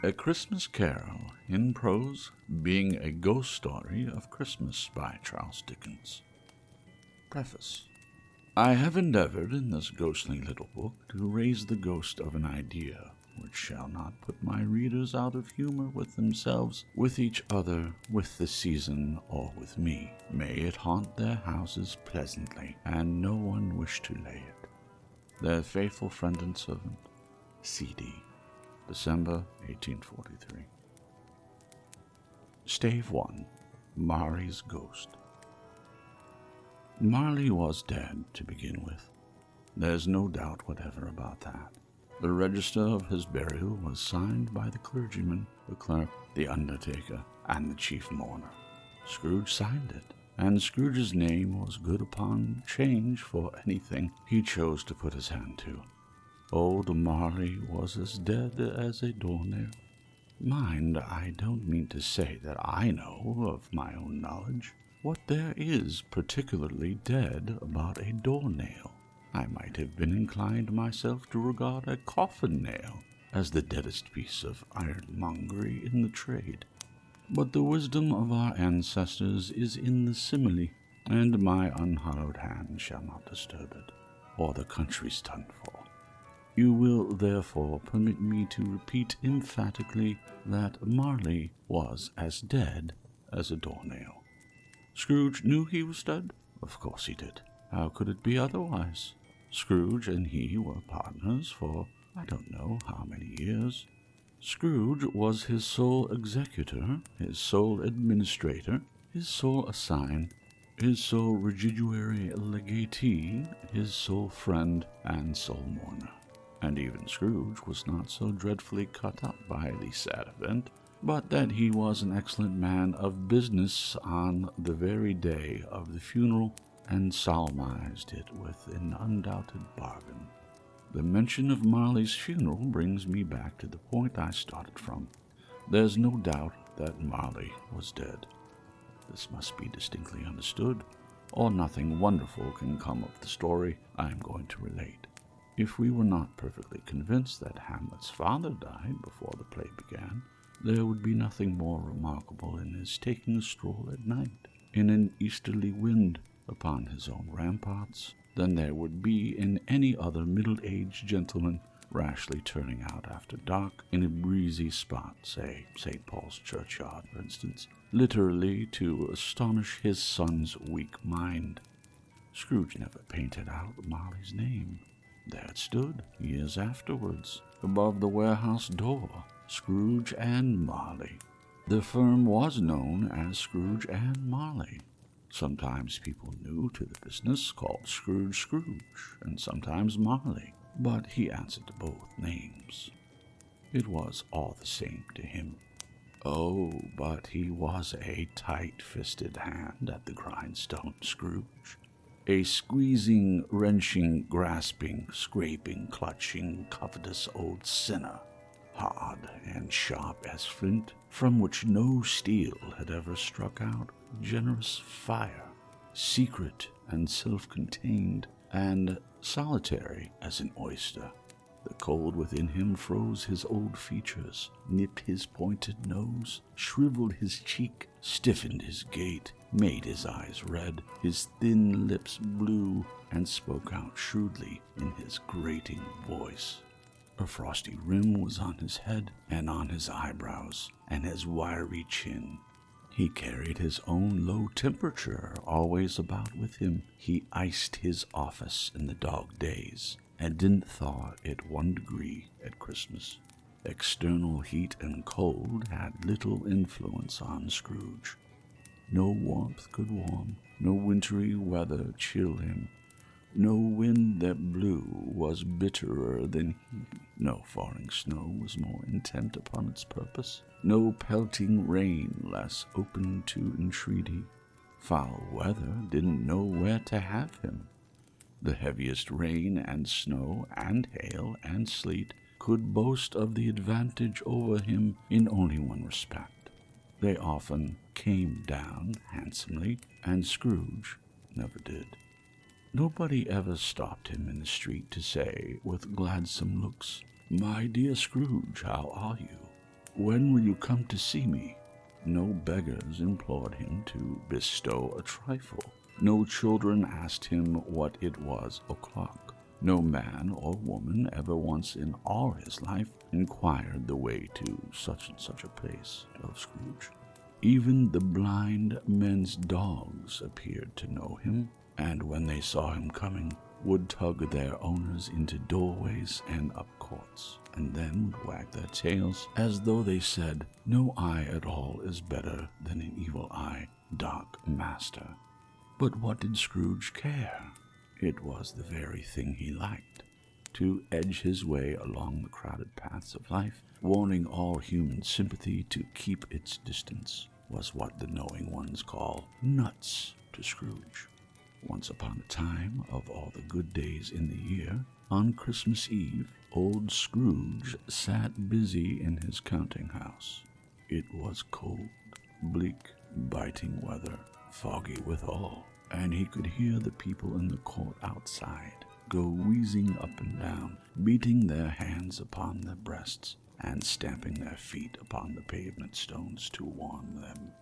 A Christmas Carol in Prose, being a ghost story of Christmas by Charles Dickens. Preface. I have endeavored in this ghostly little book to raise the ghost of an idea which shall not put my readers out of humor with themselves, with each other, with the season, or with me. May it haunt their houses pleasantly, and no one wish to lay it. Their faithful friend and servant, C.D. December 1843. Stave 1. Marley's Ghost. Marley was dead, to begin with. There's no doubt whatever about that. The register of his burial was signed by the clergyman, the clerk, the undertaker, and the chief mourner. Scrooge signed it, and Scrooge's name was good upon change for anything he chose to put his hand to. Old Marley was as dead as a doornail. Mind, I don't mean to say that I know, of my own knowledge, what there is particularly dead about a doornail. I might have been inclined myself to regard a coffin nail as the deadest piece of ironmongery in the trade. But the wisdom of our ancestors is in the simile, and my unhallowed hand shall not disturb it, or the country's done for. You will therefore permit me to repeat emphatically that Marley was as dead as a doornail. Scrooge knew he was dead? Of course he did. How could it be otherwise? Scrooge and he were partners for I don't know how many years. Scrooge was his sole executor, his sole administrator, his sole assign, his sole residuary legatee, his sole friend and sole mourner. And even Scrooge was not so dreadfully cut up by the sad event, but that he was an excellent man of business on the very day of the funeral, and solemnized it with an undoubted bargain. The mention of Marley's funeral brings me back to the point I started from. There's no doubt that Marley was dead. This must be distinctly understood, or nothing wonderful can come of the story I am going to relate. If we were not perfectly convinced that Hamlet's father died before the play began, there would be nothing more remarkable in his taking a stroll at night, in an easterly wind, upon his own ramparts, than there would be in any other middle-aged gentleman rashly turning out after dark in a breezy spot, say St. Paul's churchyard, for instance, literally to astonish his son's weak mind. Scrooge never painted out Marley's name. There it stood, years afterwards, above the warehouse door, Scrooge and Marley. The firm was known as Scrooge and Marley. Sometimes people new to the business called Scrooge, and sometimes Marley, but he answered to both names. It was all the same to him. Oh, but he was a tight-fisted hand at the grindstone, Scrooge. A squeezing, wrenching, grasping, scraping, clutching, covetous old sinner, hard and sharp as flint, from which no steel had ever struck out generous fire, secret and self-contained, and solitary as an oyster. The cold within him froze his old features, nipped his pointed nose, shriveled his cheek, stiffened his gait, made his eyes red, his thin lips blue, and spoke out shrewdly in his grating voice. A frosty rim was on his head and on his eyebrows and his wiry chin. He carried his own low temperature always about with him. He iced his office in the dog days, and didn't thaw it 1 degree at Christmas. External heat and cold had little influence on Scrooge. No warmth could warm, no wintry weather chill him. No wind that blew was bitterer than he. No falling snow was more intent upon its purpose. No pelting rain less open to entreaty. Foul weather didn't know where to have him. The heaviest rain and snow and hail and sleet could boast of the advantage over him in only one respect. They often came down handsomely, and Scrooge never did. Nobody ever stopped him in the street to say, with gladsome looks, "My dear Scrooge, how are you?" When will you come to see me? No beggars implored him to bestow a trifle. No children asked him what it was o'clock. No man or woman ever once in all his life inquired the way to such and such a place of Scrooge. Even the blind men's dogs appeared to know him, and when they saw him coming, would tug their owners into doorways and up courts, and then would wag their tails as though they said, "No eye at all is better than an evil eye, dark master." But what did Scrooge care? It was the very thing he liked, to edge his way along the crowded paths of life, warning all human sympathy to keep its distance, was what the knowing ones call nuts to Scrooge. Once upon a time, of all the good days in the year, on Christmas Eve, old Scrooge sat busy in his counting-house. It was cold, bleak, biting weather, foggy withal, and he could hear the people in the court outside go wheezing up and down, beating their hands upon their breasts, and stamping their feet upon the pavement stones to warm them.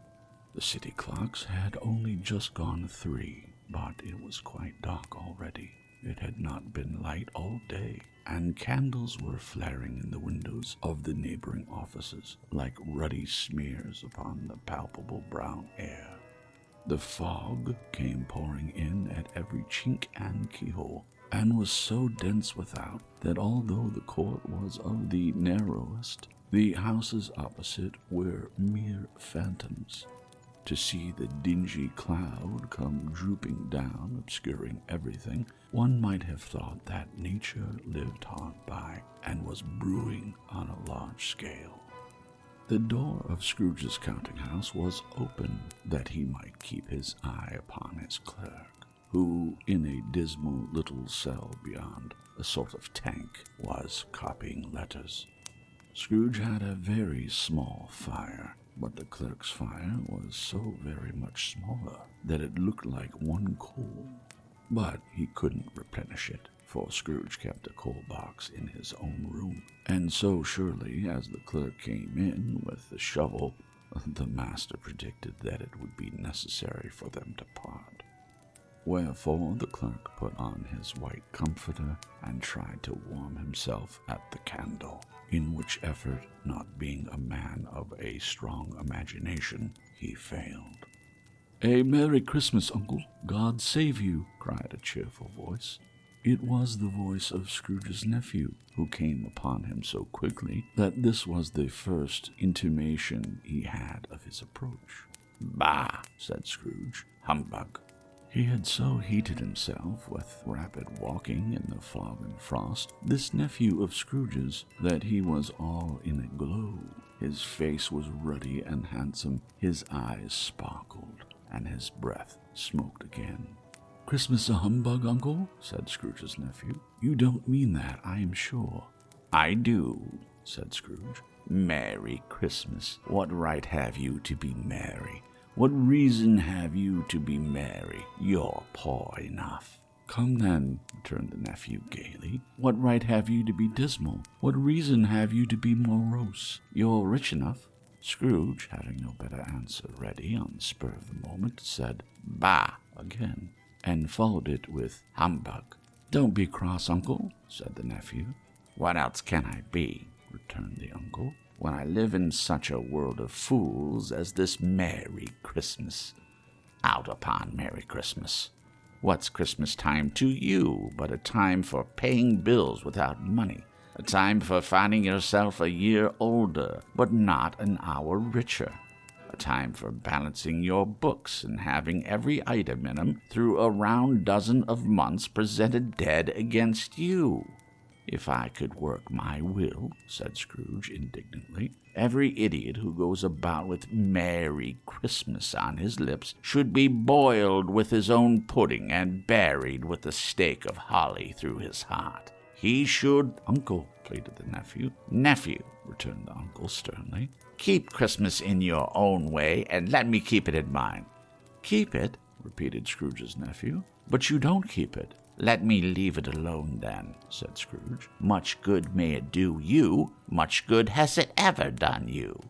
The city clocks had only just gone 3, but it was quite dark already. It had not been light all day, and candles were flaring in the windows of the neighboring offices like ruddy smears upon the palpable brown air. The fog came pouring in at every chink and keyhole, and was so dense without that although the court was of the narrowest, the houses opposite were mere phantoms. To see the dingy cloud come drooping down, obscuring everything, one might have thought that nature lived hard by and was brewing on a large scale. The door of Scrooge's counting-house was open that he might keep his eye upon his clerk, who, in a dismal little cell beyond, a sort of tank, was copying letters. Scrooge had a very small fire, but the clerk's fire was so very much smaller that it looked like one coal. But he couldn't replenish it, for Scrooge kept a coal box in his own room, and so surely as the clerk came in with the shovel, the master predicted that it would be necessary for them to part. Wherefore the clerk put on his white comforter and tried to warm himself at the candle, in which effort, not being a man of a strong imagination, he failed. "A Merry Christmas, Uncle! God save you!" cried a cheerful voice. It was the voice of Scrooge's nephew, who came upon him so quickly that this was the first intimation he had of his approach. "Bah!" said Scrooge. "Humbug!" He had so heated himself with rapid walking in the fog and frost, this nephew of Scrooge's, that he was all in a glow. His face was ruddy and handsome, his eyes sparkled, and his breath smoked again. "Christmas a humbug, Uncle?" said Scrooge's nephew. "You don't mean that, I am sure." "I do," said Scrooge. "Merry Christmas. What right have you to be merry? What reason have you to be merry? You're poor enough." "Come then," returned the nephew gaily. "What right have you to be dismal? What reason have you to be morose? You're rich enough." Scrooge, having no better answer ready on the spur of the moment, said, "Bah!" again, and followed it with humbug. "Don't be cross, Uncle," said the nephew. "What else can I be?" returned the uncle, "when I live in such a world of fools as this Merry Christmas? Out upon Merry Christmas! What's Christmas time to you but a time for paying bills without money, a time for finding yourself a year older but not an hour richer, a time for balancing your books and having every item in 'em through a round dozen of months presented dead against you? If I could work my will," said Scrooge indignantly, "every idiot who goes about with Merry Christmas on his lips should be boiled with his own pudding and buried with a stake of holly through his heart. He should—" "Uncle," pleaded the nephew. "Nephew," returned the uncle sternly, "keep Christmas in your own way, and let me keep it in mine." "Keep it?" repeated Scrooge's nephew. "But you don't keep it." "Let me leave it alone, then," said Scrooge. "Much good may it do you. Much good has it ever done you."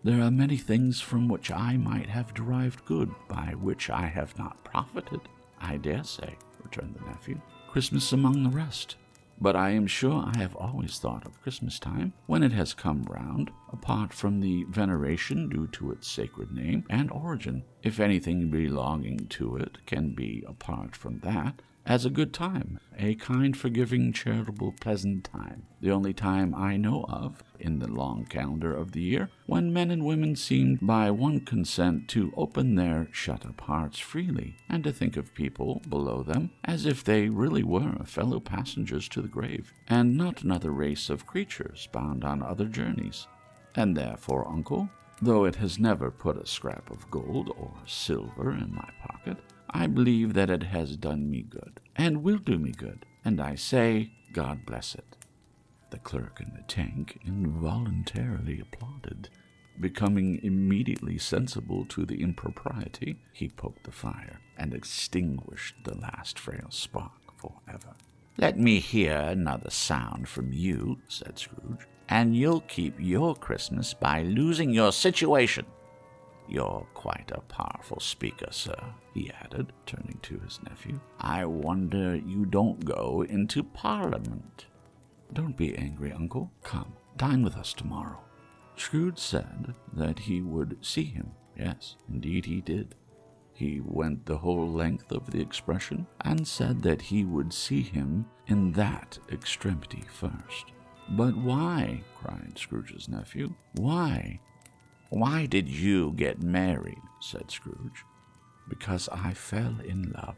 "There are many things from which I might have derived good, by which I have not profited, I dare say," returned the nephew. "Christmas among the rest. But I am sure I have always thought of Christmas time, when it has come round, apart from the veneration due to its sacred name and origin, if anything belonging to it can be apart from that, as a good time, a kind, forgiving, charitable, pleasant time, the only time I know of, in the long calendar of the year, when men and women seemed by one consent to open their shut-up hearts freely, and to think of people below them as if they really were fellow passengers to the grave, and not another race of creatures bound on other journeys. And therefore, uncle, though it has never put a scrap of gold or silver in my pocket, I believe that it has done me good, and will do me good, and I say, God bless it." The clerk in the tank involuntarily applauded. Becoming immediately sensible to the impropriety, he poked the fire and extinguished the last frail spark forever. "Let me hear another sound from you," said Scrooge, "and you'll keep your Christmas by losing your situation. You're quite a powerful speaker, sir," he added, turning to his nephew. "I wonder you don't go into Parliament." "Don't be angry, uncle. Come, dine with us tomorrow." Scrooge said that he would see him. Yes, indeed he did. He went the whole length of the expression, and said that he would see him in that extremity first. "But why?" cried Scrooge's nephew. "Why?" "Why did you get married?" said Scrooge. "Because I fell in love."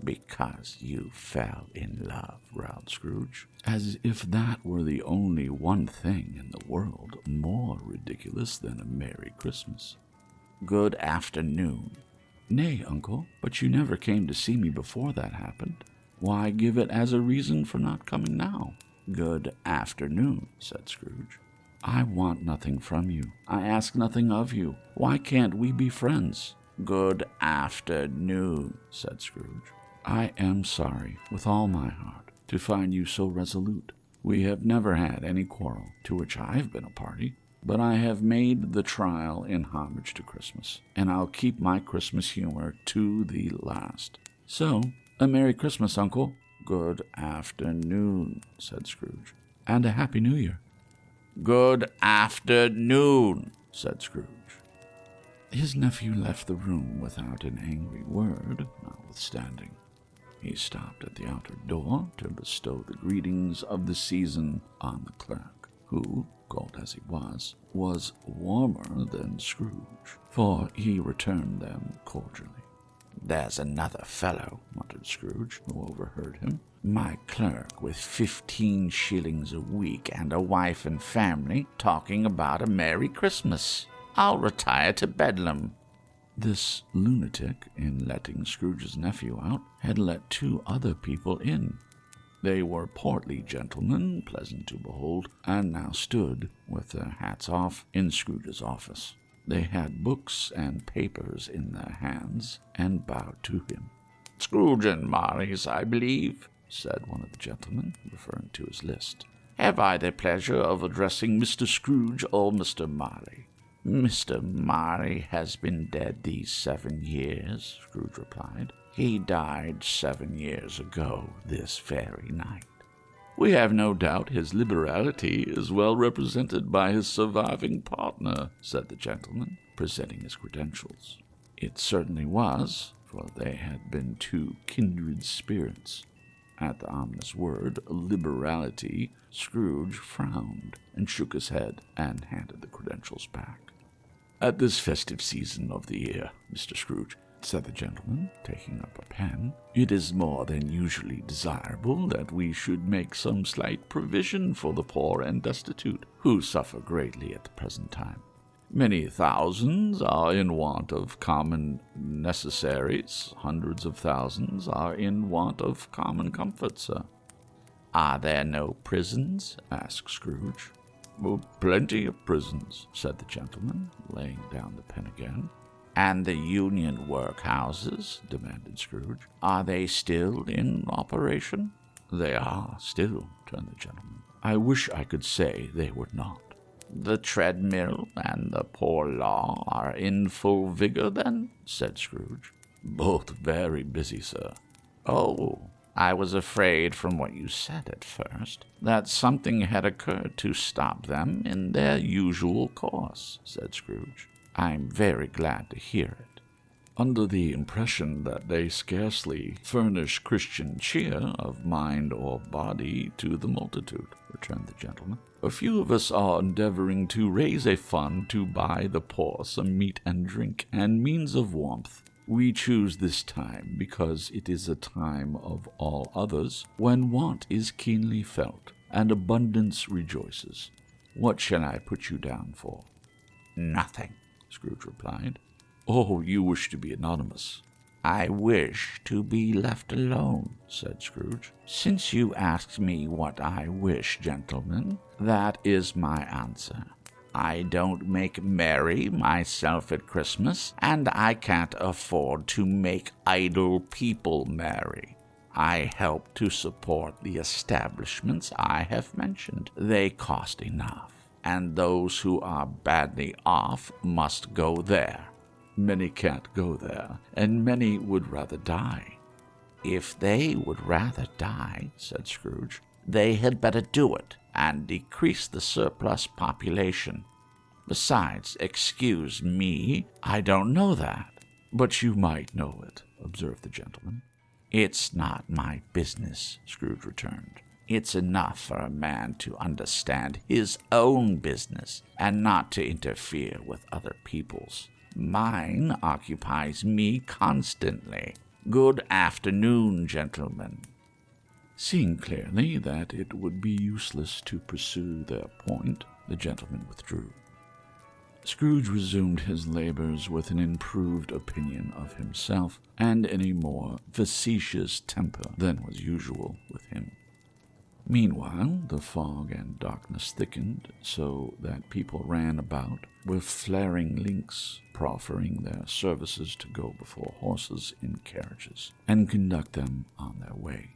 "Because you fell in love," growled Scrooge. As if that were the only one thing in the world more ridiculous than a Merry Christmas. "Good afternoon." "Nay, uncle, but you never came to see me before that happened. Why give it as a reason for not coming now?" "Good afternoon," said Scrooge. "I want nothing from you. I ask nothing of you. Why can't we be friends?" "Good afternoon," said Scrooge. "I am sorry, with all my heart, to find you so resolute. We have never had any quarrel, to which I have been a party, but I have made the trial in homage to Christmas, and I'll keep my Christmas humor to the last. So, a Merry Christmas, uncle." "Good afternoon," said Scrooge. "And a Happy New Year." "Good afternoon," said Scrooge. His nephew left the room without an angry word, notwithstanding. He stopped at the outer door to bestow the greetings of the season on the clerk, who, cold as he was warmer than Scrooge, for he returned them cordially. "There's another fellow," muttered Scrooge, who overheard him. "My clerk, with 15 shillings a week and a wife and family, talking about a Merry Christmas. I'll retire to Bedlam." This lunatic, in letting Scrooge's nephew out, had let 2 other people in. They were portly gentlemen, pleasant to behold, and now stood, with their hats off, in Scrooge's office. They had books and papers in their hands, and bowed to him. "Scrooge and Marley's, I believe," said one of the gentlemen, referring to his list. "Have I the pleasure of addressing Mr. Scrooge or Mr. Marley?" "Mr. Marley has been dead these 7 years," Scrooge replied. "He died 7 years ago this very night." "We have no doubt his liberality is well represented by his surviving partner," said the gentleman, presenting his credentials. It certainly was, for they had been 2 kindred spirits. At the ominous word, liberality, Scrooge frowned and shook his head and handed the credentials back. "At this festive season of the year, Mr. Scrooge," said the gentleman, taking up a pen, "it is more than usually desirable that we should make some slight provision for the poor and destitute, who suffer greatly at the present time. Many thousands are in want of common necessaries. Hundreds of thousands are in want of common comforts, sir." "Are there no prisons?" asked Scrooge. "Plenty of prisons," said the gentleman, laying down the pen again. And the union workhouses, demanded Scrooge, are they still in operation? They are still, returned the gentleman. I wish I could say they were not. The treadmill and the poor law are in full vigor, then? Said Scrooge. Both very busy, sir. Oh, I was afraid from what you said at first that something had occurred to stop them in their usual course, said Scrooge. I'm very glad to hear it. Under the impression that they scarcely furnish Christian cheer of mind or body to the multitude, returned the gentleman. A few of us are endeavoring to raise a fund to buy the poor some meat and drink and means of warmth. We choose this time because it is a time of all others when want is keenly felt and abundance rejoices. What shall I put you down for? Nothing, Scrooge replied. Oh, you wish to be anonymous. I wish to be left alone, said Scrooge. Since you asked me what I wish, gentlemen, that is my answer. I don't make merry myself at Christmas, and I can't afford to make idle people merry. I help to support the establishments I have mentioned. They cost enough, and those who are badly off must go there. Many can't go there, and many would rather die. If they would rather die, said Scrooge, they had better do it, and decrease the surplus population. Besides, excuse me, I don't know that. But you might know it, observed the gentleman. It's not my business, Scrooge returned. It's enough for a man to understand his own business, and not to interfere with other people's. Mine occupies me constantly. Good afternoon, gentlemen. Seeing clearly that it would be useless to pursue their point, the gentleman withdrew. Scrooge resumed his labors with an improved opinion of himself and in a more facetious temper than was usual with him. Meanwhile, the fog and darkness thickened, so that people ran about with flaring links, proffering their services to go before horses in carriages and conduct them on their way.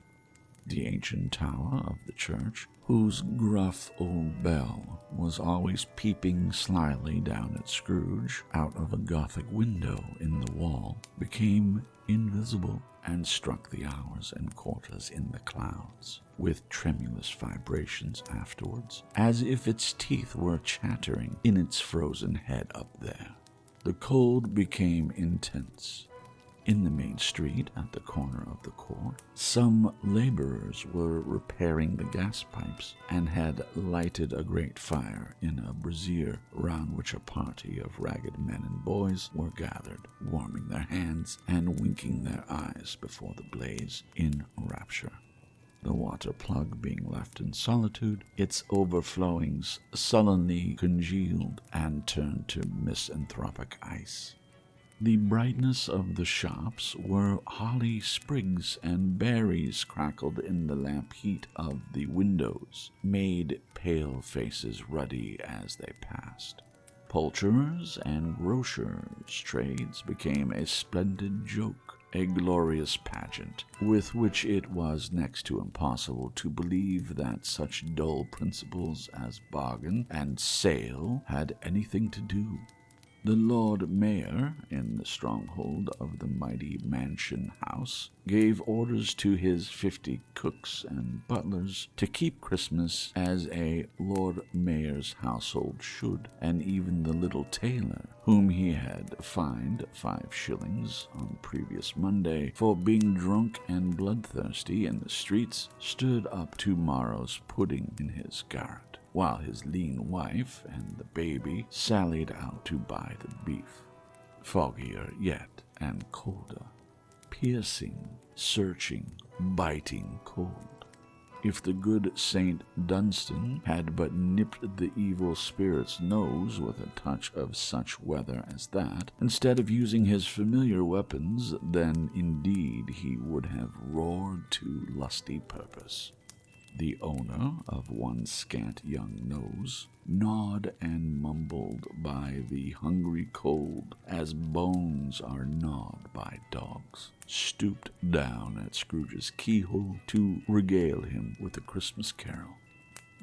The ancient tower of the church, whose gruff old bell was always peeping slyly down at Scrooge out of a Gothic window in the wall, became invisible and struck the hours and quarters in the clouds, with tremulous vibrations afterwards, as if its teeth were chattering in its frozen head up there. The cold became intense. In the main street, at the corner of the court, some laborers were repairing the gas pipes and had lighted a great fire in a brazier round which a party of ragged men and boys were gathered, warming their hands and winking their eyes before the blaze in rapture. The water plug being left in solitude, its overflowings sullenly congealed and turned to misanthropic ice. The brightness of the shops were holly sprigs, and berries crackled in the lamp heat of the windows, made pale faces ruddy as they passed. Poulterers' and grocers' trades became a splendid joke, a glorious pageant, with which it was next to impossible to believe that such dull principles as bargain and sale had anything to do. The Lord Mayor, in the stronghold of the mighty mansion house, gave orders to his 50 cooks and butlers to keep Christmas as a Lord Mayor's household should, and even the little tailor, whom he had fined 5 shillings on previous Monday for being drunk and bloodthirsty in the streets, stood up to morrow's pudding in his garret, while his lean wife and the baby sallied out to buy the beef. Foggier yet and colder, piercing, searching, biting cold. If the good Saint Dunstan had but nipped the evil spirit's nose with a touch of such weather as that, instead of using his familiar weapons, then indeed he would have roared to lusty purpose. the owner of one scant young nose, gnawed and mumbled by the hungry cold as bones are gnawed by dogs, stooped down at Scrooge's keyhole to regale him with a Christmas carol.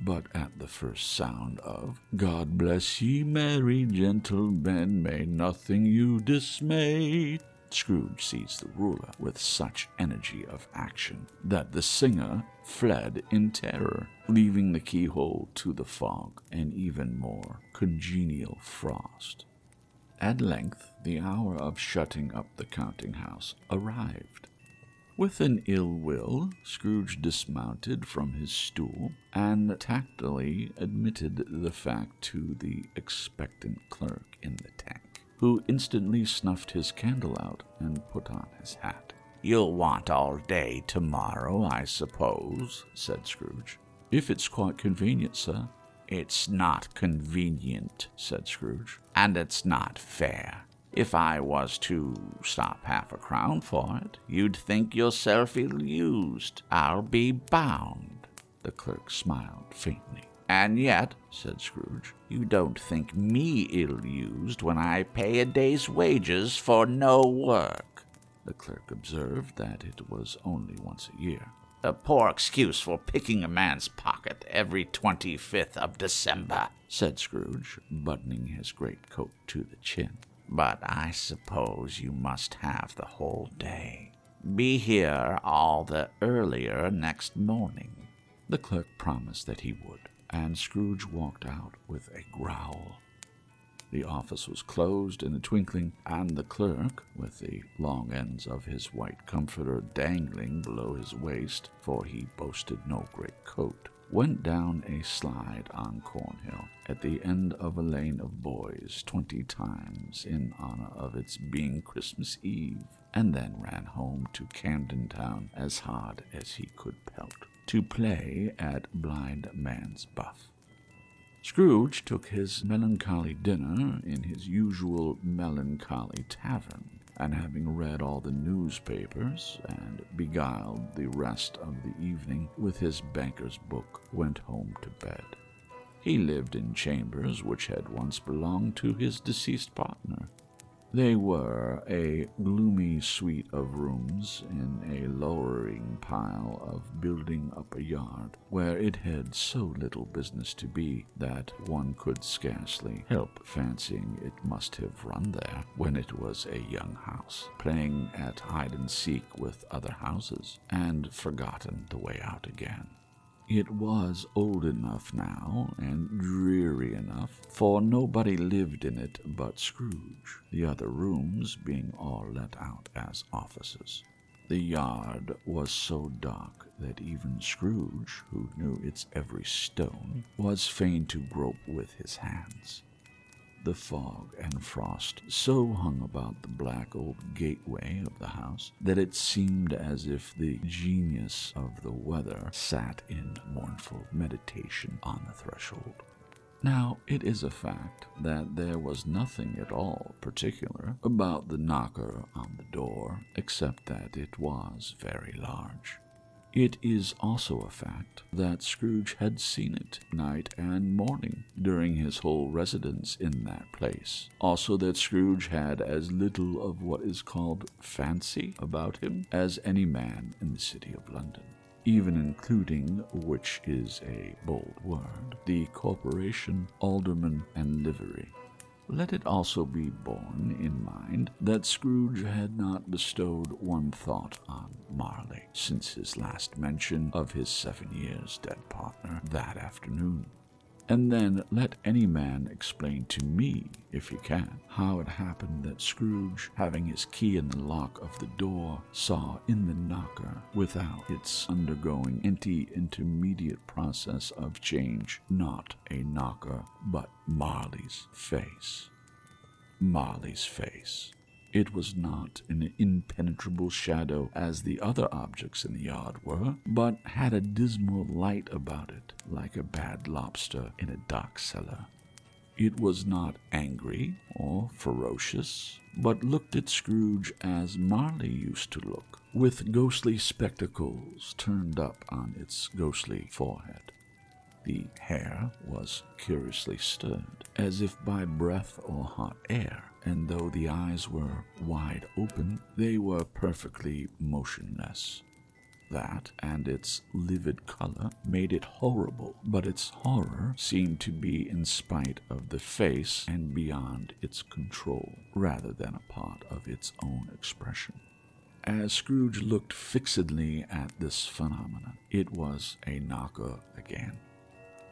But at the first sound of "God bless ye, merry gentlemen, may nothing you dismay," Scrooge seized the ruler with such energy of action that the singer fled in terror, leaving the keyhole to the fog and even more congenial frost. At length the hour of shutting up the counting-house arrived. With an ill will, Scrooge dismounted from his stool and tactily admitted the fact to the expectant clerk in the tank, who instantly snuffed his candle out and put on his hat. "You'll want all day tomorrow, I suppose," said Scrooge. "If it's quite convenient, sir." "It's not convenient," said Scrooge, "and it's not fair. If I was to stop half-a-crown for it, you'd think yourself ill-used, I'll be bound." The clerk smiled faintly. "And yet," said Scrooge, "you don't think me ill-used when I pay a day's wages for no work." The clerk observed that it was only once a year. "A poor excuse for picking a man's pocket every 25th of December," said Scrooge, buttoning his greatcoat to the chin. "But I suppose you must have the whole day. Be here all the earlier next morning." The clerk promised that he would, and Scrooge walked out with a growl. The office was closed in a twinkling, and the clerk, with the long ends of his white comforter dangling below his waist, for he boasted no great coat, went down a slide on Cornhill at the end of a lane of boys 20 times in honor of its being Christmas Eve, and then ran home to Camden Town as hard as he could pelt, to play at blind man's buff. Scrooge took his melancholy dinner in his usual melancholy tavern, and having read all the newspapers and beguiled the rest of the evening with his banker's book, went home to bed. He lived in chambers which had once belonged to his deceased partner. They were a gloomy suite of rooms in a lowering pile of building up a yard, where it had so little business to be that one could scarcely help fancying it must have run there when it was a young house, playing at hide-and-seek with other houses, and forgotten the way out again. It was old enough now, and dreary enough, for nobody lived in it but Scrooge, the other rooms being all let out as offices. The yard was so dark that even Scrooge, who knew its every stone, was fain to grope with his hands. The fog and frost so hung about the black old gateway of the house that it seemed as if the genius of the weather sat in mournful meditation on the threshold. Now, it is a fact that there was nothing at all particular about the knocker on the door, except that it was very large. It is also a fact that Scrooge had seen it night and morning during his whole residence in that place. Also that Scrooge had as little of what is called fancy about him as any man in the city of London, even including, which is a bold word, the corporation, alderman, and livery. Let it also be borne in mind that Scrooge had not bestowed one thought on Marley since his last mention of his 7 years dead partner that afternoon. And then let any man explain to me, if he can, how it happened that Scrooge, having his key in the lock of the door, saw in the knocker, without its undergoing any intermediate process of change, not a knocker, but Marley's face. Marley's face. It was not an impenetrable shadow as the other objects in the yard were, but had a dismal light about it, like a bad lobster in a dock cellar. It was not angry or ferocious but looked at Scrooge as Marley used to look, with ghostly spectacles turned up on its ghostly forehead. The hair was curiously stirred, as if by breath or hot air, and though the eyes were wide open, they were perfectly motionless. That, and its livid color, made it horrible, but its horror seemed to be in spite of the face and beyond its control, rather than a part of its own expression. As Scrooge looked fixedly at this phenomenon, it was a knocker again.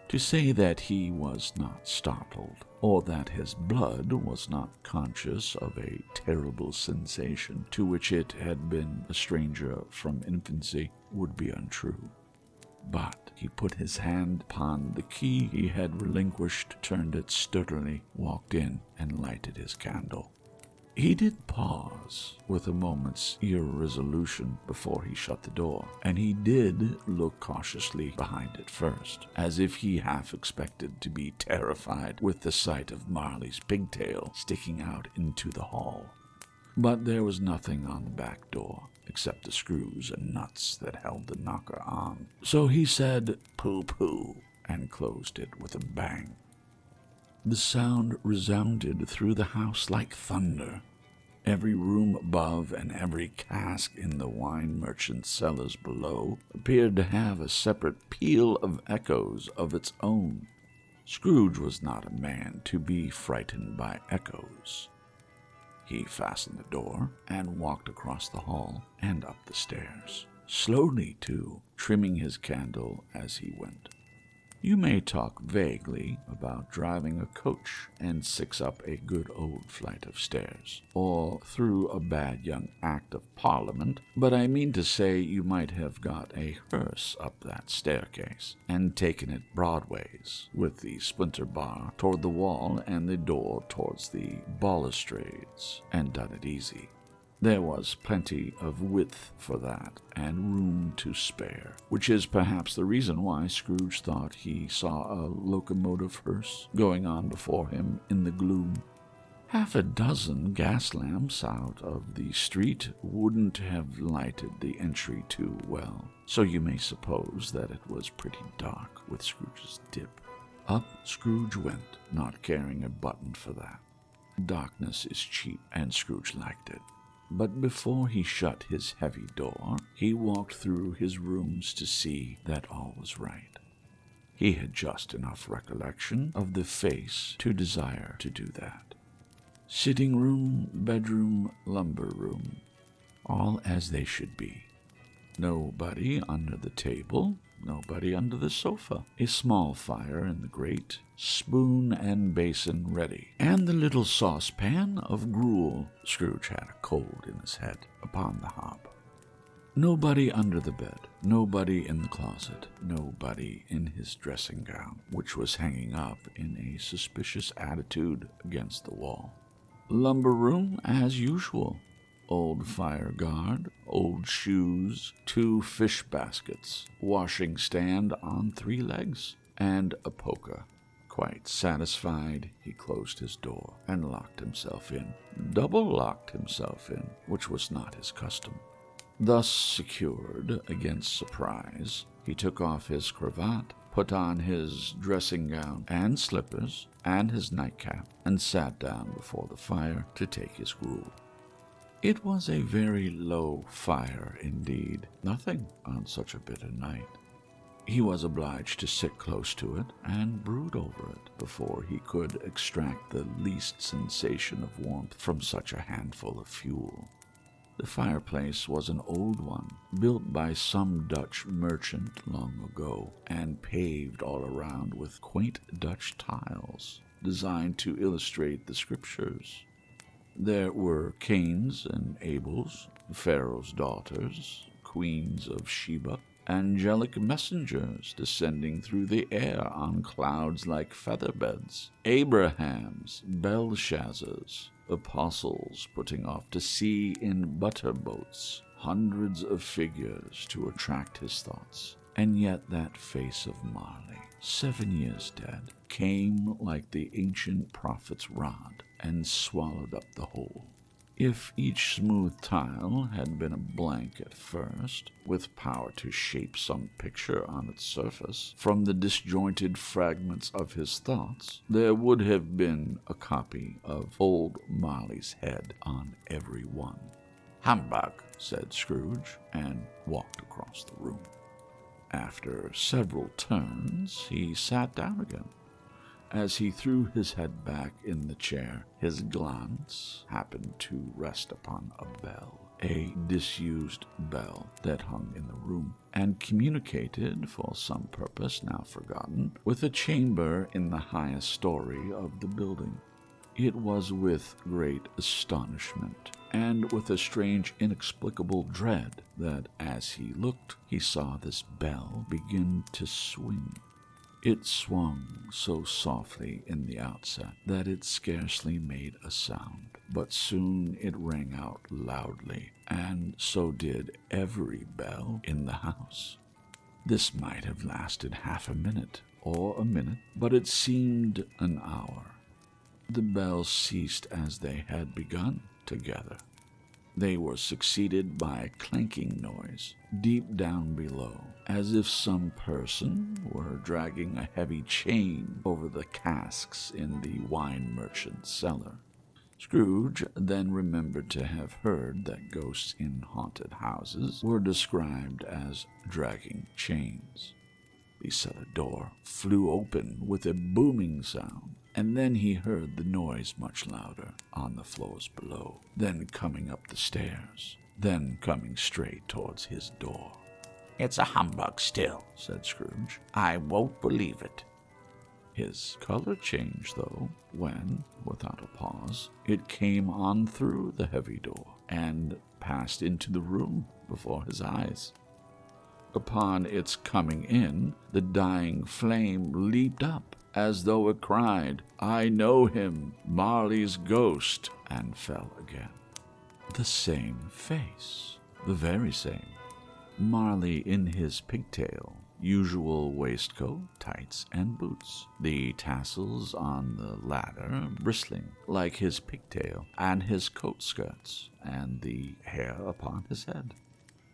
To say that he was not startled, or that his blood was not conscious of a terrible sensation to which it had been a stranger from infancy, would be untrue. But he put his hand upon the key he had relinquished, turned it sturdily, walked in, and lighted his candle. He did pause with a moment's irresolution before he shut the door, and he did look cautiously behind it first, as if he half expected to be terrified with the sight of Marley's pigtail sticking out into the hall. But there was nothing on the back door, except the screws and nuts that held the knocker on. So he said, "Pooh-pooh," and closed it with a bang. The sound resounded through the house like thunder. Every room above and every cask in the wine merchant's cellars below appeared to have a separate peal of echoes of its own. Scrooge was not a man to be frightened by echoes. He fastened the door and walked across the hall and up the stairs, slowly too, trimming his candle as he went. You may talk vaguely about driving a coach and six up a good old flight of stairs, or through a bad young Act of Parliament, but I mean to say you might have got a hearse up that staircase, and taken it broadways, with the splinter bar toward the wall and the door towards the balustrades, and done it easy. There was plenty of width for that, and room to spare, which is perhaps the reason why Scrooge thought he saw a locomotive hearse going on before him in the gloom. Half a dozen gas lamps out of the street wouldn't have lighted the entry too well, so you may suppose that it was pretty dark with Scrooge's dip. Up Scrooge went, not caring a button for that. Darkness is cheap, and Scrooge liked it. But before he shut his heavy door, he walked through his rooms to see that all was right. He had just enough recollection of the face to desire to do that. Sitting room, bedroom, lumber room, all as they should be. Nobody under the table, nobody under the sofa. A small fire in the grate, spoon and basin ready, and the little saucepan of gruel, Scrooge had a cold in his head, upon the hob. Nobody under the bed, nobody in the closet, nobody in his dressing gown, which was hanging up in a suspicious attitude against the wall. Lumber room as usual. Old fire guard, old shoes, 2 fish baskets, washing stand on 3 legs, and a poker. Quite satisfied, he closed his door and locked himself in, double-locked himself in, which was not his custom. Thus secured against surprise, he took off his cravat, put on his dressing gown and slippers, and his nightcap, and sat down before the fire to take his gruel. It was a very low fire indeed, nothing on such a bitter night. He was obliged to sit close to it and brood over it before he could extract the least sensation of warmth from such a handful of fuel. The fireplace was an old one, built by some Dutch merchant long ago, and paved all around with quaint Dutch tiles, designed to illustrate the scriptures. There were Cains and Abels, Pharaoh's daughters, queens of Sheba, angelic messengers descending through the air on clouds like featherbeds, Abrahams, Belshazzars, apostles putting off to sea in butterboats, hundreds of figures to attract his thoughts. And yet that face of Marley, 7 years dead, came like the ancient prophet's rod and swallowed up the whole. If each smooth tile had been a blank at first, with power to shape some picture on its surface from the disjointed fragments of his thoughts, there would have been a copy of old Marley's head on every one. "Humbug," said Scrooge, and walked across the room. After several turns, he sat down again. As he threw his head back in the chair, his glance happened to rest upon a bell, a disused bell that hung in the room, and communicated, for some purpose now forgotten, with a chamber in the highest story of the building. It was with great astonishment, and with a strange inexplicable dread, that as he looked, he saw this bell begin to swing. It swung so softly in the outset that it scarcely made a sound, but soon it rang out loudly, and so did every bell in the house. This might have lasted half a minute, or a minute, but it seemed an hour. The bells ceased as they had begun together. They were succeeded by a clanking noise deep down below, as if some person were dragging a heavy chain over the casks in the wine merchant's cellar. Scrooge then remembered to have heard that ghosts in haunted houses were described as dragging chains. The cellar door flew open with a booming sound, and then he heard the noise much louder on the floors below, then coming up the stairs, then coming straight towards his door. "It's a humbug still," said Scrooge. "I won't believe it." His color changed, though, when, without a pause, it came on through the heavy door and passed into the room before his eyes. Upon its coming in, the dying flame leaped up, as though it cried, "I know him, Marley's ghost," and fell again. The same face, the very same. Marley in his pigtail, usual waistcoat, tights, and boots, the tassels on the latter bristling like his pigtail and his coat skirts, and the hair upon his head.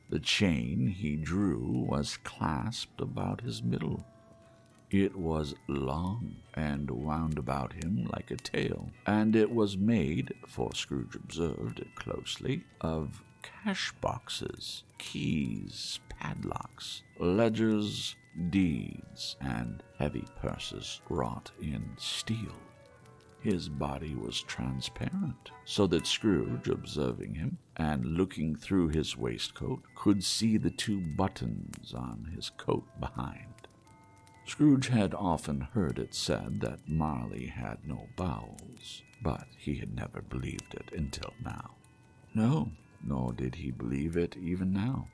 The chain he drew was clasped about his middle. It was long and wound about him like a tail, and it was made, for Scrooge observed it closely, of cash boxes, keys, padlocks, ledgers, deeds, and heavy purses wrought in steel. His body was transparent, so that Scrooge, observing him, and looking through his waistcoat, could see the 2 buttons on his coat behind. Scrooge had often heard it said that Marley had no bowels, but he had never believed it until now. No, nor did he believe it even now.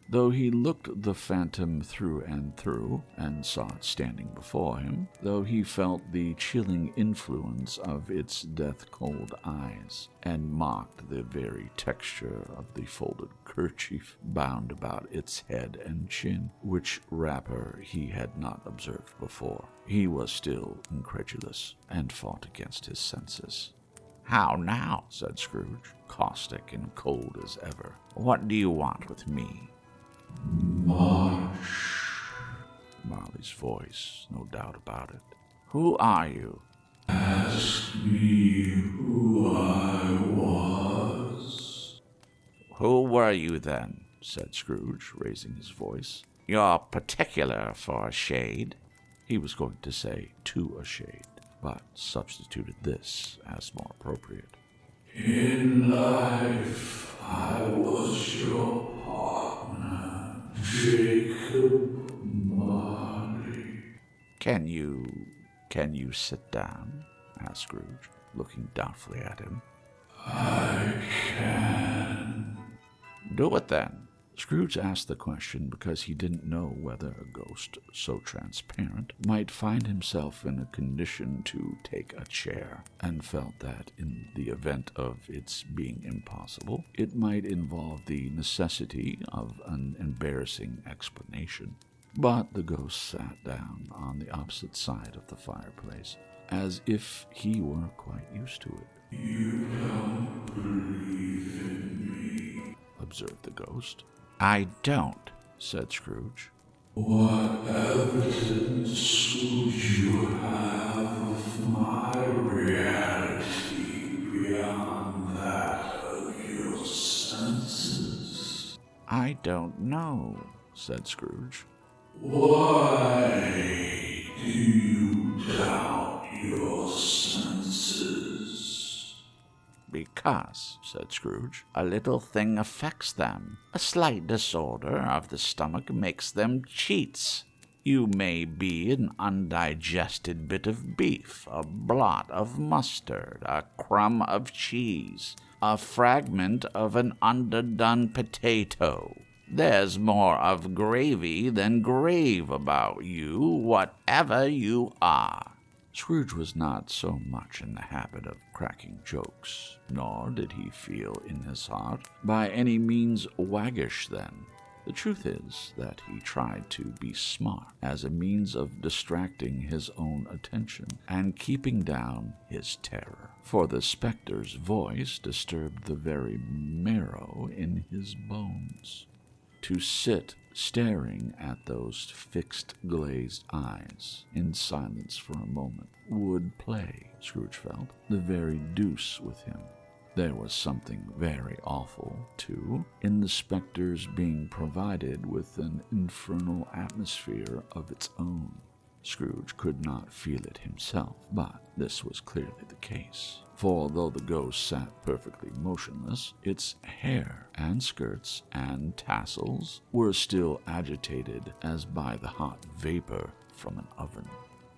Though he looked the phantom through and through, and saw it standing before him, though he felt the chilling influence of its death-cold eyes, and marked the very texture of the folded kerchief bound about its head and chin, which wrapper he had not observed before, he was still incredulous, and fought against his senses. "How now?" said Scrooge, caustic and cold as ever. "What do you want with me?" "Much." Marley's voice, no doubt about it. "Who are you?" "Ask me who I was." "Who were you, then?" said Scrooge, raising his voice. "You're particular for a shade." He was going to say "to a shade," but substituted this as more appropriate. "In life, I was your partner, Jacob Marley." Can you sit down?" asked Scrooge, looking doubtfully at him. "I can." "Do it, then." Scrooge asked the question because he didn't know whether a ghost so transparent might find himself in a condition to take a chair, and felt that in the event of its being impossible, it might involve the necessity of an embarrassing explanation. But the ghost sat down on the opposite side of the fireplace, as if he were quite used to it. "You don't believe observed the ghost. "I don't," said Scrooge. "What evidence would you have of my reality beyond that of your senses?" "I don't know," said Scrooge. "Why do you doubt your senses?" "Because," said Scrooge, "a little thing affects them. A slight disorder of the stomach makes them cheats. You may be an undigested bit of beef, a blot of mustard, a crumb of cheese, a fragment of an underdone potato. There's more of gravy than grave about you, whatever you are." Scrooge was not so much in the habit of cracking jokes, nor did he feel in his heart by any means waggish then. The truth is that he tried to be smart as a means of distracting his own attention and keeping down his terror, for the spectre's voice disturbed the very marrow in his bones. To sit staring at those fixed glazed eyes in silence for a moment would play, Scrooge felt, the very deuce with him. There was something very awful, too, in the spectre's being provided with an infernal atmosphere of its own. Scrooge could not feel it himself, but this was clearly the case. For though the ghost sat perfectly motionless, its hair and skirts and tassels were still agitated as by the hot vapor from an oven.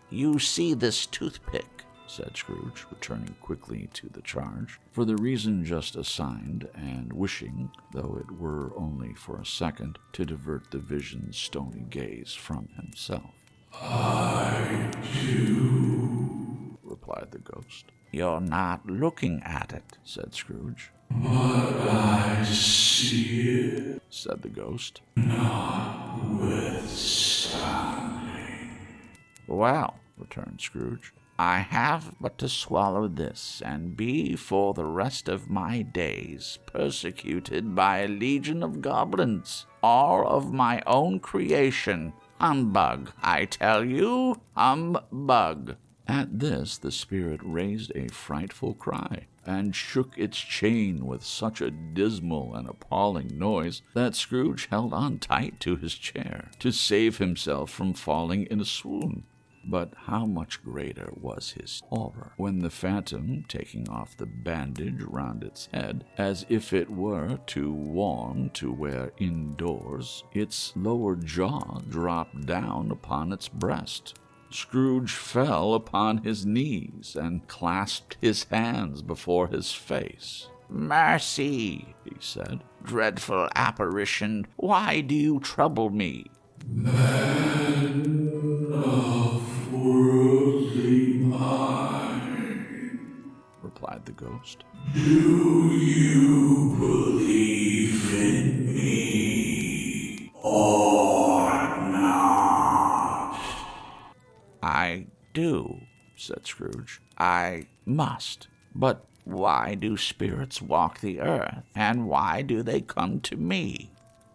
"You see this toothpick?" said Scrooge, returning quickly to the charge, for the reason just assigned, and wishing, though it were only for a second, to divert the vision's stony gaze from himself. "I do," replied the ghost. "You're not looking at it," said Scrooge. "But I see it," said the ghost, "notwithstanding." "Well," returned Scrooge, "I have but to swallow this, and be for the rest of my days persecuted by a legion of goblins, all of my own creation. Humbug, I tell you, humbug." At this the spirit raised a frightful cry, and shook its chain with such a dismal and appalling noise that Scrooge held on tight to his chair to save himself from falling in a swoon. But how much greater was his horror when the phantom, taking off the bandage round its head, as if it were too warm to wear indoors, its lower jaw dropped down upon its breast. Scrooge fell upon his knees and clasped his hands before his face. "Mercy," he said, "dreadful apparition, why do you trouble me?" "Man of worldly mind," replied the ghost, "do you believe in me or not?" "I do," said Scrooge. "I must. But why do spirits walk the earth, and why do they come to me?"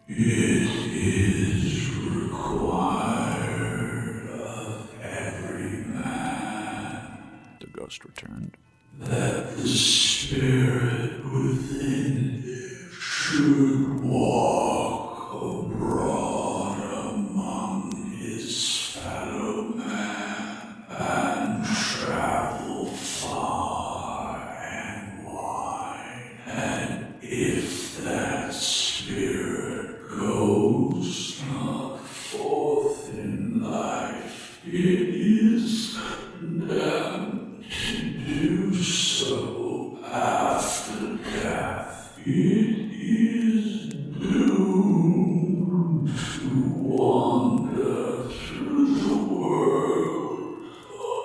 "It is required of every man," the ghost returned, "that the spirit within should walk abroad among his fellow men and travel far and wide. And if that spirit goes not forth in life, it is condemned to do so after death. It is doomed to wander through the world.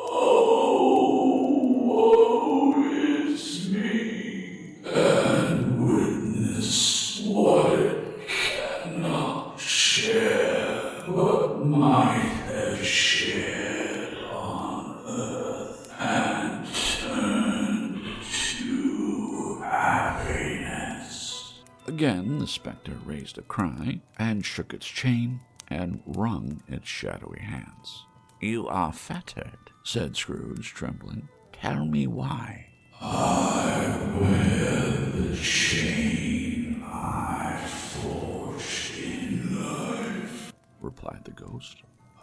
Oh, woe is me, and witness what it cannot share, but might have shared on earth and turned to happiness." Again the spectre raised a cry, and shook its chain, and wrung its shadowy hands. "You are fettered," said Scrooge, trembling. "Tell me why." "I wear the chain I forged in life," replied the ghost.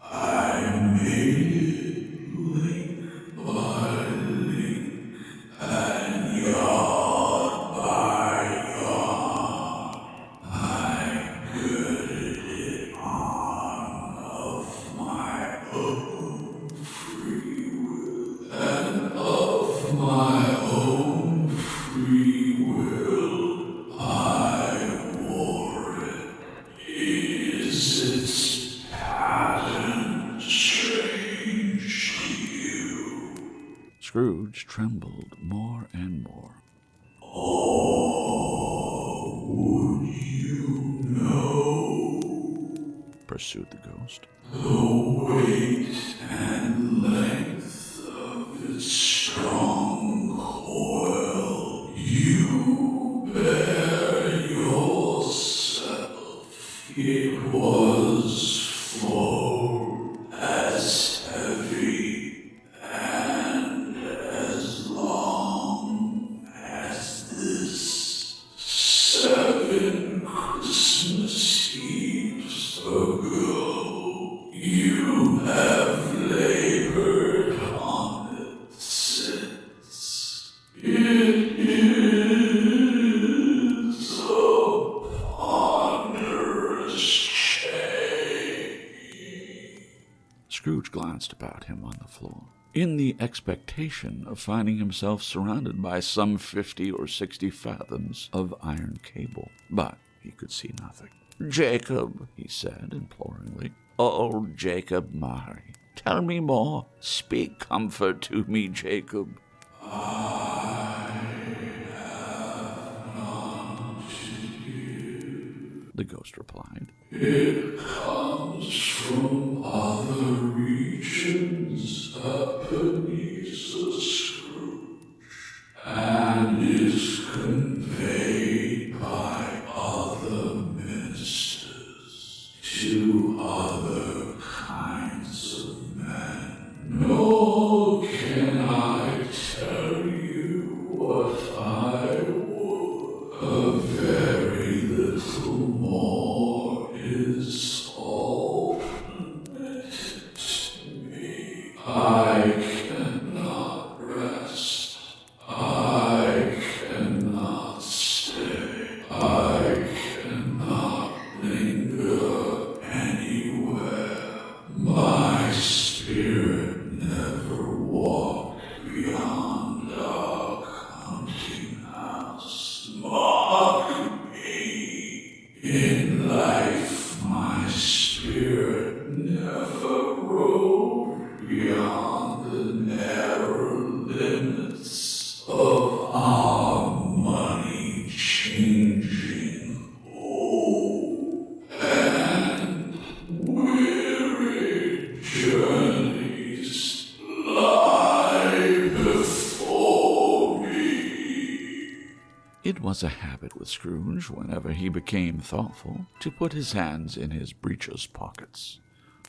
"I made it link by link, and yard by yard. I girded it on of my own free will, and of my own free will I wore it. Is its pattern strange to you?" Scrooge trembled more and more. "Oh, would you know?" pursued the ghost. "The weight and length of its strong coil you bear yourself. It was full, as heavy, and as long as this. 7 Christmas Eves ago, you have labored on it since. It is a ponderous chain." Scrooge glanced about him on the floor, in the expectation of finding himself surrounded by some 50 or 60 fathoms of iron cable, but he could see nothing. "Jacob," he said imploringly. "Oh, Jacob Marley, tell me more. Speak comfort to me, Jacob." The ghost replied. "It comes from other regions, Ebenezer Scrooge, and is conveyed by other ministers to other kinds of men. Nor can I tell you what I would. A very little more is all permitted to me. I cannot rest. I cannot stay. I cannot linger anywhere. My spirit never walked beyond our counting house. Mark me. In life, my spirit never roved beyond the narrow limits of our money changing home, and weary journeys lie before me." It was a habit with Scrooge, whenever he became thoughtful, to put his hands in his breeches pockets.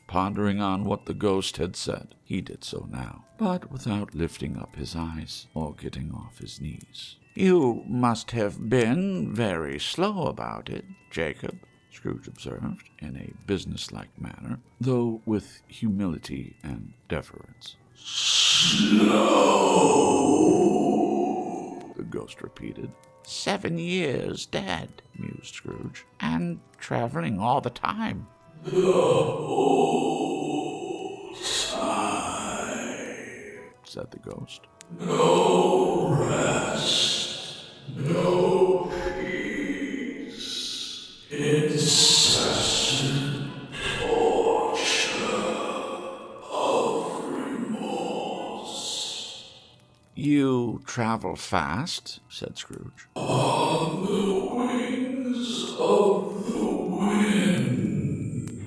Pondering on what the ghost had said, he did so now, but without lifting up his eyes or getting off his knees. "You must have been very slow about it, Jacob," Scrooge observed, in a businesslike manner, though with humility and deference. "Slow," the ghost repeated. 7 years dead," mused Scrooge, "and traveling all the time." "The whole time. said the ghost. No rest, no peace, incessant torture of remorse." "You travel fast," said Scrooge. "On the wings of the wind,"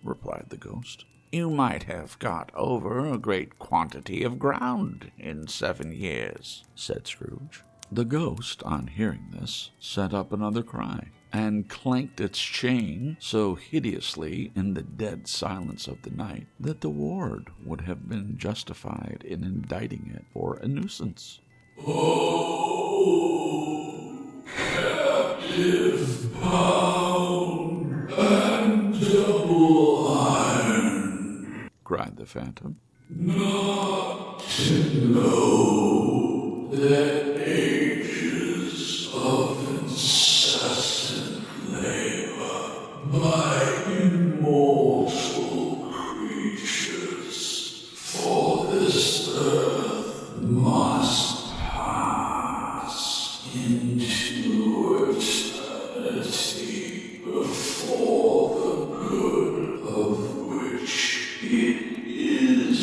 replied the ghost. "You might have got over a great quantity of ground in 7 years," said Scrooge. The ghost, on hearing this, set up another cry, and clanked its chain so hideously in the dead silence of the night that the ward would have been justified in indicting it for a nuisance. Oh, captive bound and double iron, cried the phantom. not to know that ages of incessant labor by immortal creatures for this earth must pass into eternity before the good of which it is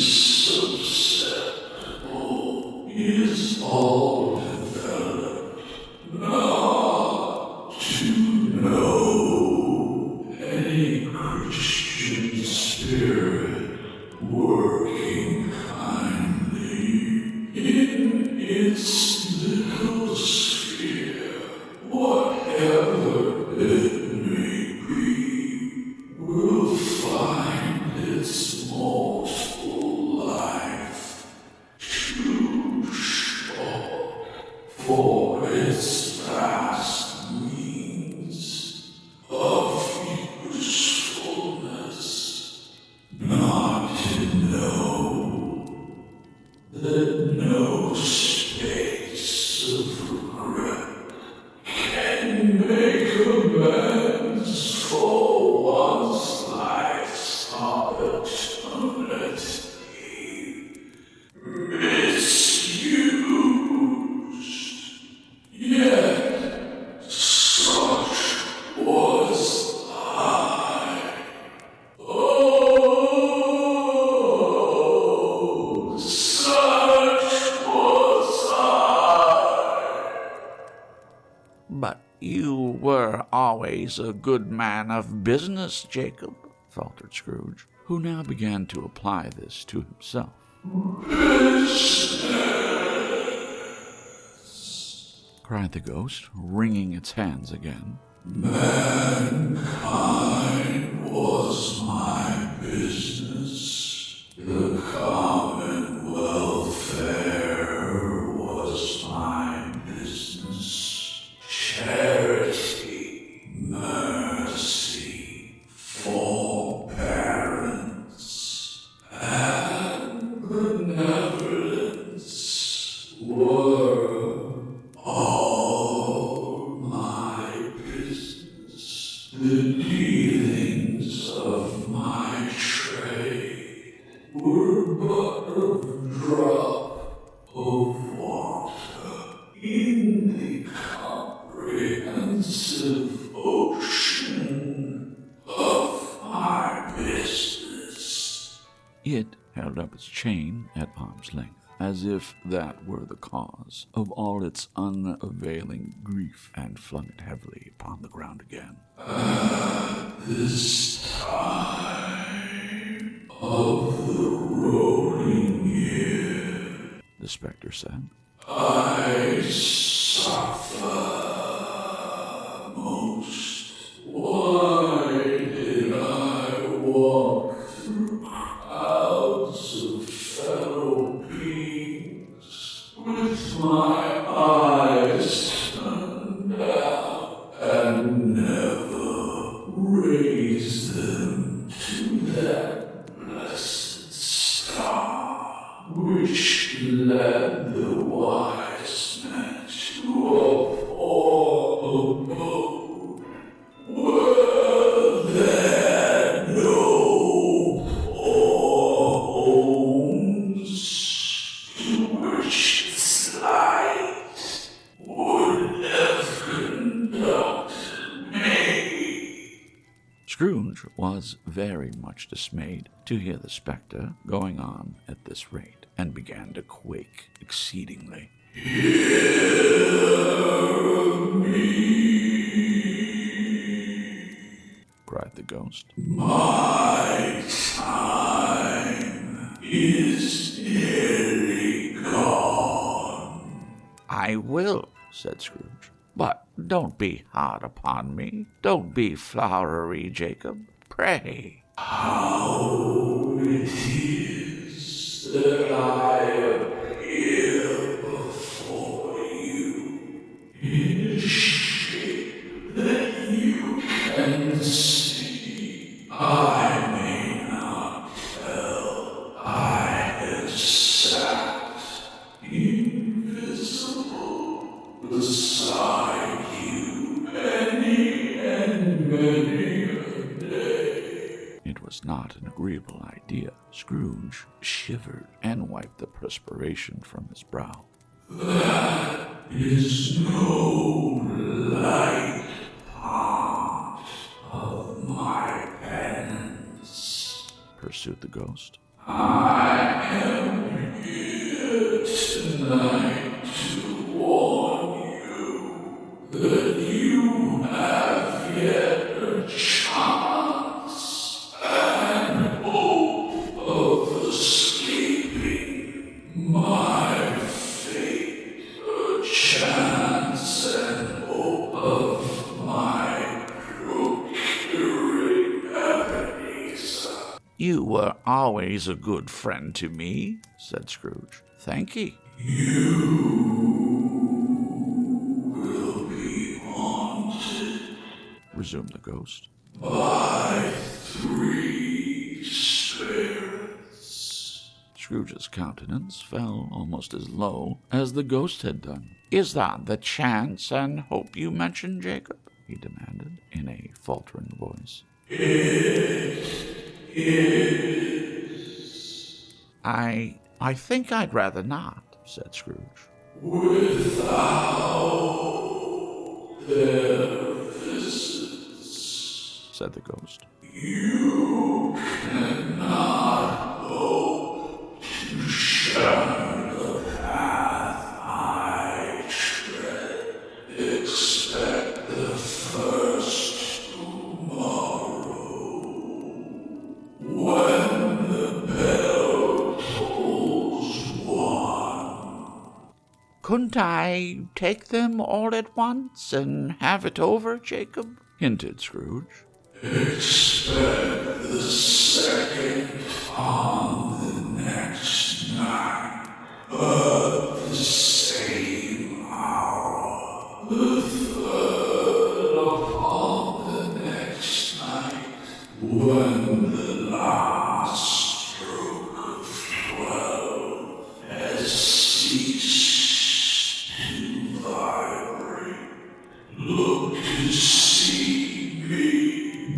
susceptible is all developed, not to know any Christian spirit working kindly in its little sphere, whatever it may be, will find its mortal life too short for its vast means of usefulness, not to know that no space of regret can make amends for one's life's opportunity misused. Yet such was I. Oh, such was I. But you were always a good man of business, Jacob, faltered Scrooge, who now began to apply this to himself. Cried the ghost, wringing its hands again. Mankind was my business. The common welfare was my business. Charity, mercy, forbearance, and benevolence were all my business. The dealings of my trade were but a drop of water in the comprehensive ocean of my business. It held up its chain at arm's length, as if that were the cause of all its unavailing grief, and flung it heavily upon the ground again. This time of the rolling year, The spectre said. I suffer most. Why did I walk through crowds of fellow beings with my eyes turned out and never raise them to that blessed star which led the wise men to a poor abode? Were there no poor homes to which its light would have conducted me? Scrooge was very much dismayed to hear the spectre going on at this rate, and began to quake exceedingly. Hear me, Cried the ghost. my time is nearly gone. I will, said Scrooge. "But don't be hard upon me. Don't be flowery, Jacob. Pray." How it is that I appear before you in a shape that you can see. I may not tell. I have sat invisible beside you many and many a day. It was not an agreeable idea. Scrooge shivered and wiped the perspiration from his brow. That is no light part of my penance, pursued the ghost. I am here tonight to warn you that you have yet a chance and hope of escaping my fate. A chance and hope of my procuring Ebenezer. "You were always a good friend to me," said Scrooge. "Thank ye." You will be haunted resumed the ghost. by 3 spirits. Scrooge's countenance fell almost as low as the ghost had done. "Is that the chance and hope you mentioned, Jacob?" he demanded, in a faltering voice. It is. I think I'd rather not," said Scrooge. Without their visits, said the ghost. you cannot hope to shun the path I tread. Expect the first tomorrow. When the bell tolls 1. "Couldn't I take them all at once and have it over, Jacob?" hinted Scrooge. Expect the second on the next night, at the same hour. The third upon the next night, when the last stroke of 12 has ceased to vibrate. Look to see me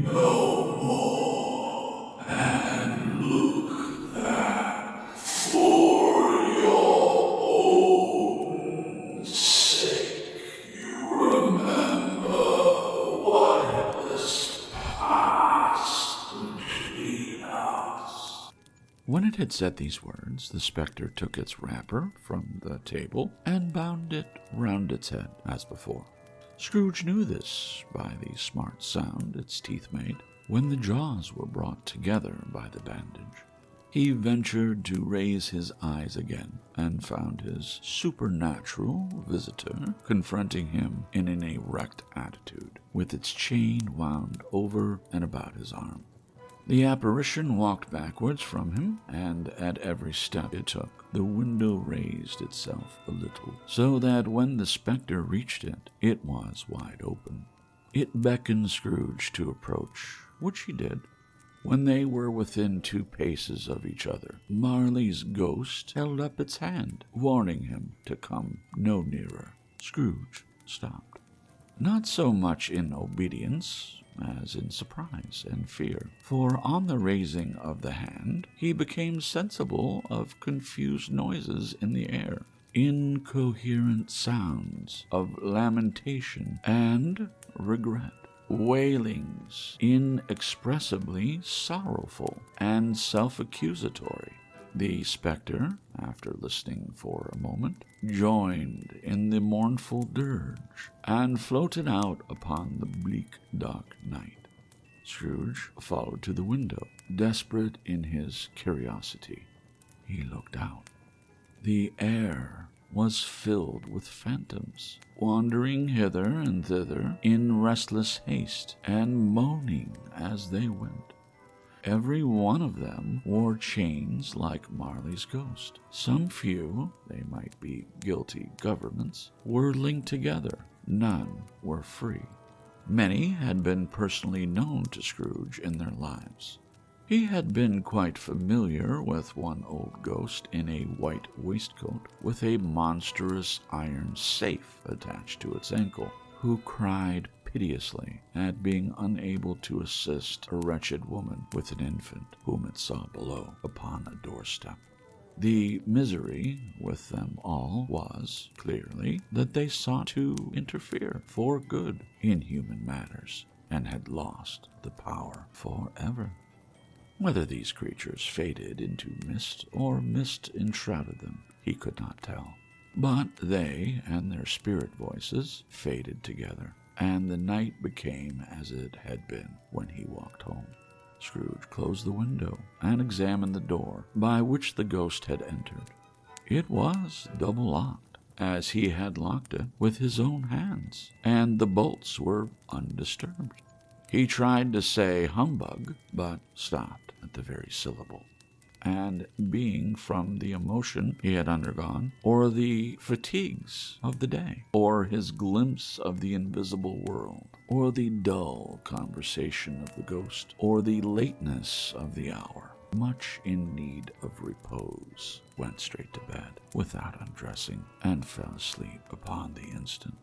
no more, and look that for your own sake you remember what has passed between us. When it had said these words, the spectre took its wrapper from the table and bound it round its head, as before. Scrooge knew this by the smart sound its teeth made when the jaws were brought together by the bandage. He ventured to raise his eyes again and found his supernatural visitor confronting him in an erect attitude, with its chain wound over and about his arm. The apparition walked backwards from him, and at every step it took, the window raised itself a little, so that when the spectre reached it, it was wide open. It beckoned Scrooge to approach, which he did. When they were within 2 paces of each other, Marley's ghost held up its hand, warning him to come no nearer. Scrooge stopped, not so much in obedience as in surprise and fear, for on the raising of the hand he became sensible of confused noises in the air, incoherent sounds of lamentation and regret, wailings inexpressibly sorrowful and self-accusatory. The spectre, after listening for a moment, joined in the mournful dirge and floated out upon the bleak, dark night. Scrooge followed to the window, desperate in his curiosity. He looked out. The air was filled with phantoms, wandering hither and thither in restless haste, and moaning as they went. Every one of them wore chains like Marley's ghost. Some few, they might be guilty governments, were linked together. None were free. Many had been personally known to Scrooge in their lives. He had been quite familiar with one old ghost in a white waistcoat with a monstrous iron safe attached to its ankle, who cried piteously at being unable to assist a wretched woman with an infant whom it saw below upon a doorstep. The misery with them all was, clearly, that they sought to interfere for good in human matters, and had lost the power forever. Whether these creatures faded into mist or mist enshrouded them, he could not tell. But they and their spirit voices faded together, and the night became as it had been when he walked home. Scrooge closed the window and examined the door by which the ghost had entered. It was double locked, as he had locked it with his own hands, and the bolts were undisturbed. He tried to say humbug, but stopped at the very syllable. And being from the emotion he had undergone, or the fatigues of the day, or his glimpse of the invisible world, or the dull conversation of the ghost, or the lateness of the hour, much in need of repose, went straight to bed without undressing, and fell asleep upon the instant.